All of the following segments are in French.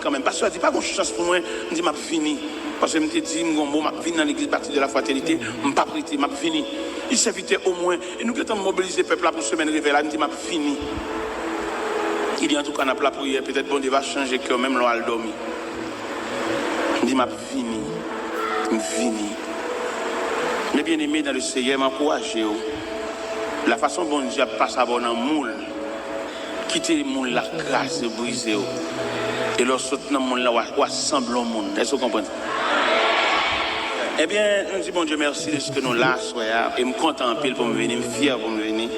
quand même. Parce que je dis pas qu'on chance pour moi, je dis, je fini. Parce que je me dis, je vais dans l'église baptiste de la fraternité, je ne vais pas prêter, je fini. Il s'évitait au moins. Et nous qui avons mobilisé le peuple pour semaine réveil, je dis, je fini. Il dit en tout cas, on a la prière, peut-être bon Dieu va changer que même l'on a dormi. Je dis, je fini. Je fini. Mais bien aimé dans le Seigneur, m'encourager. La façon dont Dieu passe à bon dans le moule, quitter le moule, la grâce, briser. Et lorsque dans le monde, là, on assemble au monde. Est-ce que vous comprenez? Eh bien, nous disons bon Dieu merci de ce que nous là, et je suis content en pile pour me venir, je suis fier pour me venir.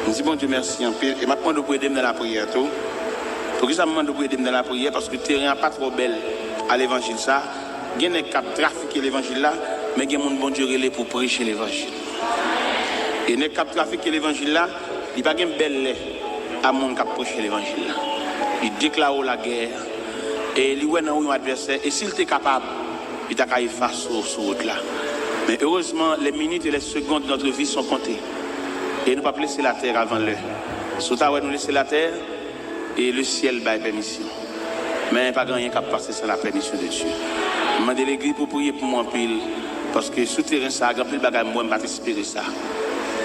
Nous disons bon Dieu merci en pile. Et maintenant, nous pouvons aider dans la prière. Pour que ça me demande de aider dans la prière, parce que le terrain n'est pas trop belle à l'évangile. Ça, il y a des cas de trafiquer l'évangile là, mais il y a des gens bon Dieu relais pour prêcher l'évangile. Et les cas de trafiquer l'évangile là, il n'y a pas de belle lait à mon cap prêcher l'évangile là. Il déclare la guerre et il est dans un adversaire. Et s'il était capable, il t'a qu'à effacer sur route là. Mais heureusement, les minutes et les secondes de notre vie sont comptées. Et nous ne pouvons pas laisser la terre avant l'heure. Surtout, nous laisser la terre et le ciel by permission. Mais pas grand rien qui passer sans la permission de Dieu. Je demande à l'église pour prier pour moi en pile. Parce que souterrain, ça a grand pile de bagages, moi, je ne vais pas espérer ça.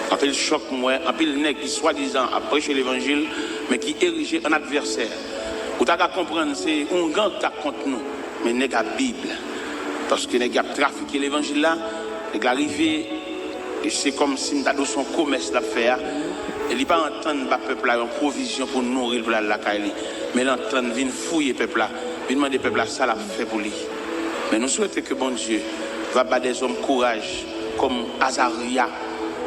En pile choc, moi, en pile nègre qui soi-disant a prêché l'évangile, mais qui érigé en adversaire. Vous avez à comprendre, c'est un gang qui contre nous, mais n'est qu'à la Bible. Parce que les gars trafiqué l'évangile là, les gars arrivés, et c'est comme si nous avons son commerce à faire. Et il ne pas entendre le peuple là, une provision pour nourrir pour la caille. Mais l'entendre, vient fouiller le peuple là, vient demander au peuple là, ça l'a fait pour lui. Mais nous souhaitons que bon Dieu va battre des hommes courage, comme Azaria,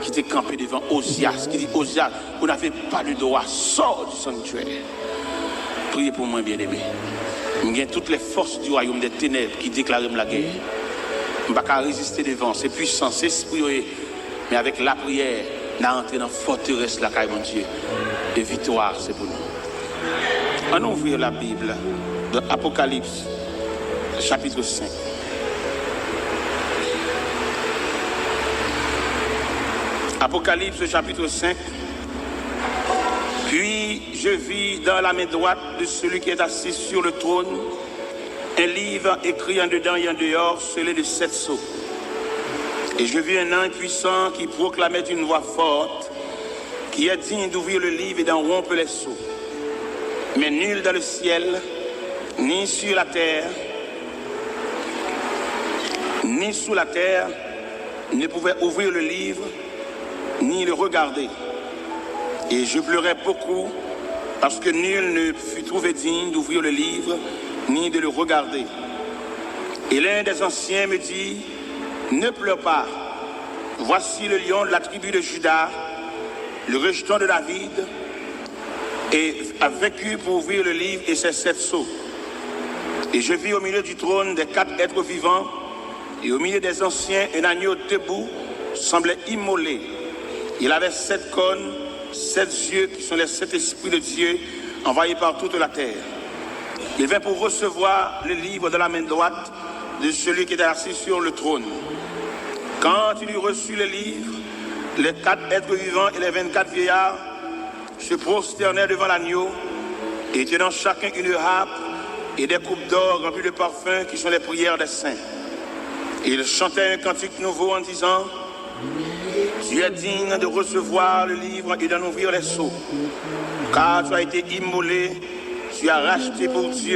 qui était campé devant Osias, qui dit Osias, vous n'avez pas de droit, sors du sanctuaire. Priez pour moi, bien-aimé. Il y a toutes les forces du royaume des ténèbres qui déclarent la guerre. Je ne peux pas résister devant, c'est puissant, c'est esprit. Mais avec la prière, on a entré dans la forteresse, la caille, mon Dieu. Et victoire, c'est pour nous. On ouvre la Bible dans Apocalypse, chapitre 5. Apocalypse, chapitre 5. Puis je vis dans la main droite de celui qui est assis sur le trône un livre écrit en dedans et en dehors, scellé de 7 sceaux. Et je vis un ange puissant qui proclamait d'une voix forte, qui est digne d'ouvrir le livre et d'en rompre les sceaux. Mais nul dans le ciel, ni sur la terre, ni sous la terre, ne pouvait ouvrir le livre, ni le regarder. Et je pleurais beaucoup, parce que nul ne fut trouvé digne d'ouvrir le livre, ni de le regarder. Et l'un des anciens me dit, ne pleure pas, voici le lion de la tribu de Juda, le rejeton de David, et a vaincu pour ouvrir le livre et ses 7 sceaux. Et je vis au milieu du trône des 4 êtres vivants, et au milieu des anciens, un agneau debout, semblait immolé. Il avait 7 cônes, 7 yeux qui sont les 7 esprits de Dieu envoyés par toute la terre. Il vint pour recevoir le livre de la main droite de celui qui était assis sur le trône. Quand il eut reçu le livre, les 4 êtres vivants et les 24 vieillards se prosternèrent devant l'agneau et tenant chacun une harpe et des coupes d'or remplies de parfums qui sont les prières des saints. Et ils chantaient un cantique nouveau en disant, tu es digne de recevoir le livre et d'en ouvrir les sceaux, car tu as été immolé, tu as racheté pour Dieu